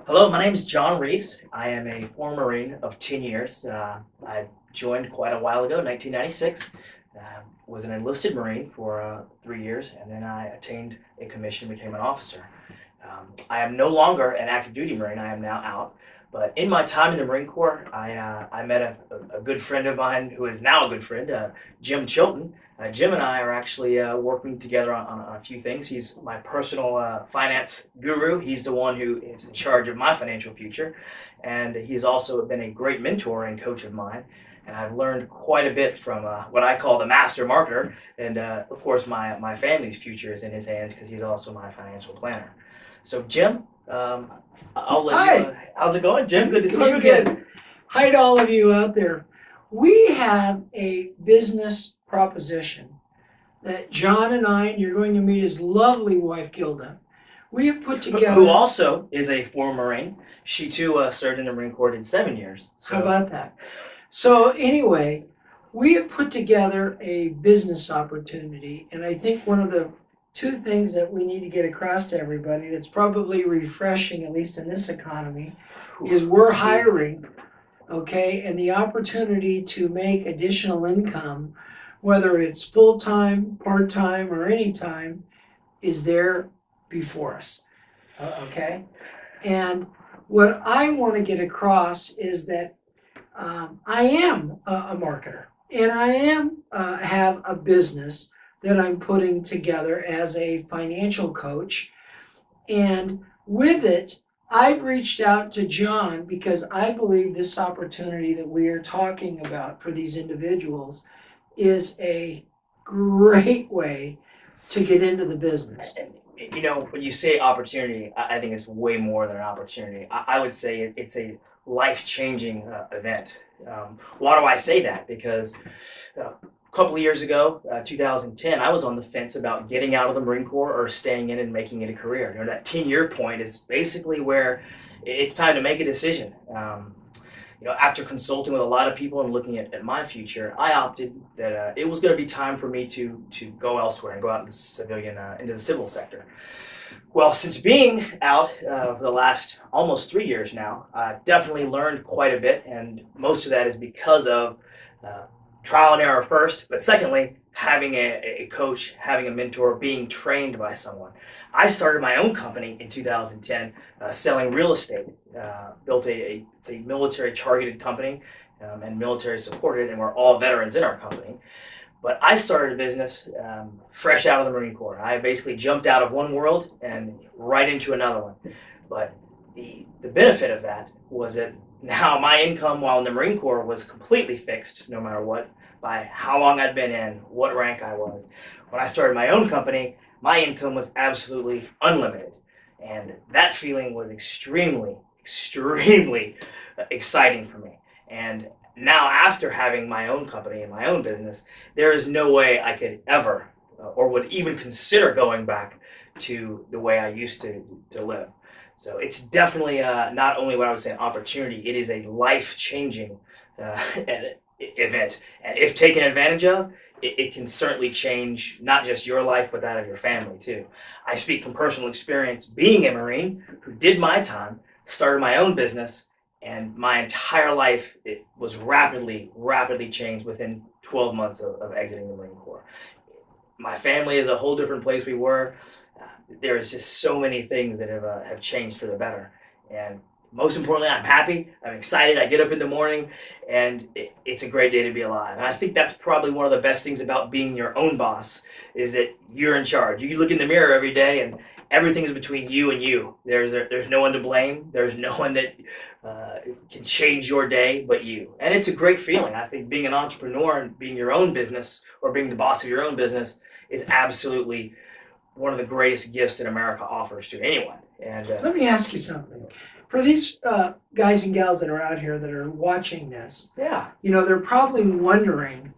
Hello, my name is John Reeves. I am a former Marine of 10 years. I joined quite a while ago, 1996. Was an enlisted Marine for 3 years, and then I attained a commission, became an officer. I am no longer an active duty Marine. I am now out. But in my time in the Marine Corps, I met a good friend of mine who is now a good friend, Jim Chilton. Jim and I are actually working together on a few things. He's my personal finance guru. He's the one who is in charge of my financial future. And he's also been a great mentor and coach of mine. And I've learned quite a bit from what I call the master marketer. And of course, my family's future is in his hands because he's also my financial planner. So, Jim, I'll let you. Hi. How's it going, Jim? Good to see you Going again. good. Hi to all of you out there. We have a business proposition that John and I, and you're going to meet his lovely wife, Gilda, we have put together. Who also is a former Marine. She too served in the Marine Corps in 7 years. How about that? So anyway, we have put together a business opportunity, and I think one of the two things that we need to get across to everybody that's probably refreshing, at least in this economy, is we're hiring, okay, and the opportunity to make additional income, whether it's full-time, part-time, or any-time, is there before us, okay? And what I want to get across is that I am a marketer, and I am have a business that I'm putting together as a financial coach. And with it, I've reached out to John because I believe this opportunity that we are talking about for these individuals is a great way to get into the business. You know, when you say opportunity, I think it's way more than an opportunity. I would say it's a life-changing event. Why do I say that? Because a couple of years ago, 2010, I was on the fence about getting out of the Marine Corps or staying in and making it a career. You know, that 10-year point is basically where it's time to make a decision. You know, after consulting with a lot of people and looking at my future, I opted that it was going to be time for me to go elsewhere and go out into the civil sector. Well, since being out for the last almost 3 years now, I've definitely learned quite a bit, and most of that is because of trial and error first, but secondly, having a coach, having a mentor, being trained by someone. I started my own company in 2010 selling real estate, built it's a military targeted company and military supported, and we're all veterans in our company. But I started a business fresh out of the Marine Corps. I basically jumped out of one world and right into another one. But the benefit of that was that now my income while in the Marine Corps was completely fixed no matter what, by how long I'd been in, what rank I was. When I started my own company, my income was absolutely unlimited. And that feeling was extremely, extremely exciting for me. And now, after having my own company and my own business, there is no way I could ever or would even consider going back to the way I used to live. So it's definitely not only what I would say an opportunity, it is a life-changing event. And if taken advantage of, it can certainly change not just your life, but that of your family too. I speak from personal experience being a Marine who did my time, started my own business, and my entire life it was rapidly changed within 12 months of exiting the Marine Corps. My family is a whole different place we were. There is just so many things that have changed for the better. And most importantly, I'm happy, I'm excited, I get up in the morning, and it's a great day to be alive. And I think that's probably one of the best things about being your own boss, is that you're in charge. You look in the mirror every day, and everything is between you and you. There's no one to blame. There's no one that can change your day but you. And it's a great feeling. I think being an entrepreneur and being your own business or being the boss of your own business is absolutely one of the greatest gifts that America offers to anyone. And Let me ask you something. For these guys and gals that are out here that are watching this, yeah, you know, they're probably wondering,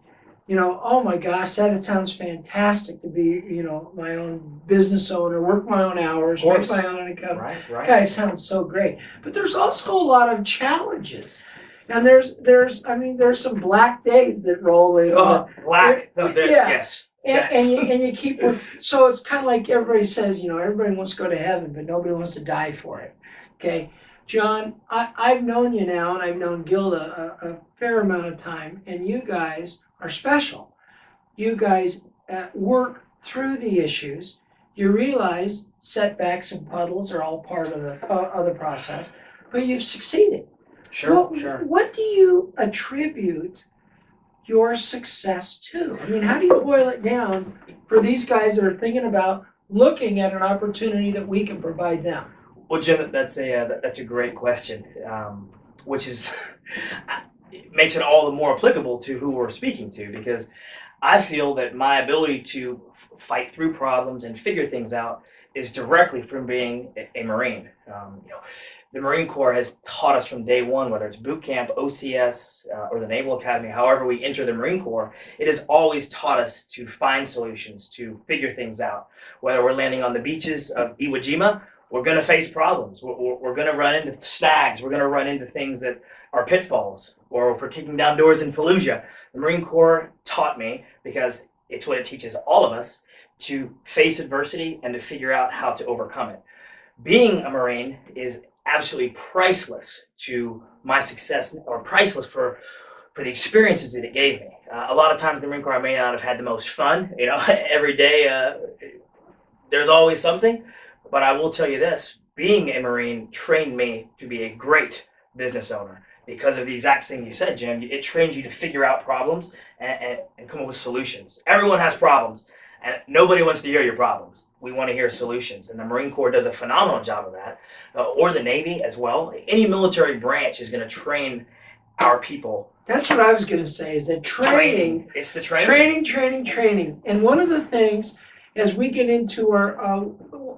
you know, oh my gosh, that it sounds fantastic to be, you know, my own business owner, work my own hours, make my own income. right. Guys, sounds so great. But there's also a lot of challenges. And there's some black days that roll in. Oh, black. No, Yeah. Yes. And, Yes. and you keep, so it's kind of like everybody says, you know, everybody wants to go to heaven, but nobody wants to die for it. Okay. John, I've known you now, and I've known Gilda a fair amount of time, and you guys are special. You guys work through the issues. You realize setbacks and puddles are all part of the process, but you've succeeded. Sure, What, sure. what do you attribute your success to? I mean, how do you boil it down for these guys that are thinking about looking at an opportunity that we can provide them? Well, Jim, that's a great question, which is it makes it all the more applicable to who we're speaking to, because I feel that my ability to fight through problems and figure things out is directly from being a Marine. The Marine Corps has taught us from day one, whether it's boot camp, OCS, or the Naval Academy, however we enter the Marine Corps, it has always taught us to find solutions, to figure things out. Whether we're landing on the beaches of Iwo Jima, we're going to face problems. We're going to run into snags. We're going to run into things that are pitfalls. Or if we're kicking down doors in Fallujah, the Marine Corps taught me, because it's what it teaches all of us, to face adversity and to figure out how to overcome it. Being a Marine is absolutely priceless to my success, or priceless for the experiences that it gave me. A lot of times in the Marine Corps, I may not have had the most fun. Every day there's always something. But I will tell you this: being a Marine trained me to be a great business owner, because of the exact thing you said, Jim. It trains you to figure out problems and come up with solutions. Everyone has problems, and nobody wants to hear your problems. We want to hear solutions, and the Marine Corps does a phenomenal job of that, or the Navy as well. Any military branch is going to train our people. That's what I was going to say, is that training. It's the training. Training. And one of the things, as we get into our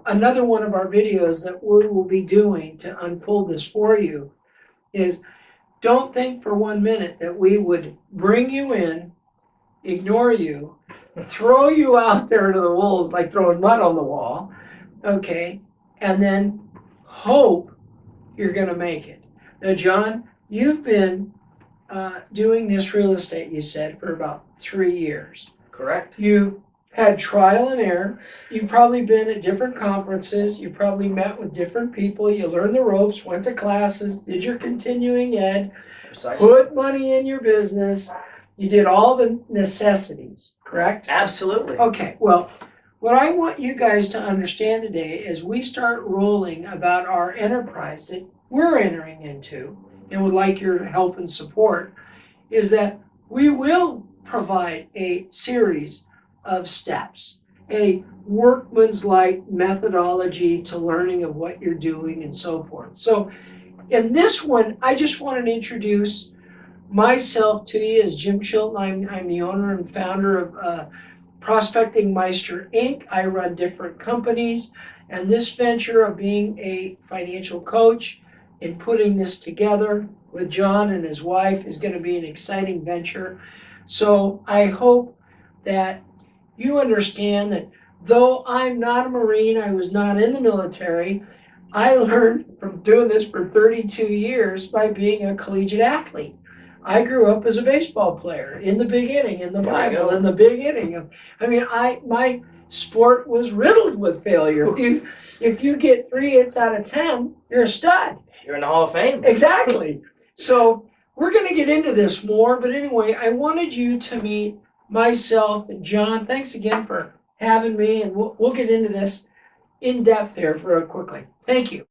another one of our videos that we will be doing to unfold this for you, is don't think for 1 minute that we would bring you in, ignore you, throw you out there to the wolves like throwing mud on the wall, okay, and then hope you're going to make it. Now, John, you've been doing this real estate, you said, for about 3 years. Correct. You've had trial and error. You've probably been at different conferences. You probably met with different people. You learned the ropes, went to classes, did your continuing ed, Precisely. put money in your business. You did all the necessities, correct? Absolutely. Okay, well, what I want you guys to understand today as we start rolling about our enterprise that we're entering into and would like your help and support, is that we will provide a series of steps, a workman's like methodology to learning of what you're doing and so forth. So in this one, I just wanted to introduce myself to you as Jim Chilton. I'm the owner and founder of Prospecting Meister Inc. I run different companies, and this venture of being a financial coach and putting this together with John and his wife is going to be an exciting venture. So I hope that you understand that though I'm not a Marine, I was not in the military, I learned from doing this for 32 years by being a collegiate athlete. I grew up as a baseball player in the big inning, in the Bible, in the big inning. My sport was riddled with failure. If you get 3 hits out of 10, you're a stud. You're in the Hall of Fame. Exactly. So we're going to get into this more, but anyway, I wanted you to meet myself and John. Thanks again for having me, and we'll get into this in depth here very quickly. Thank you.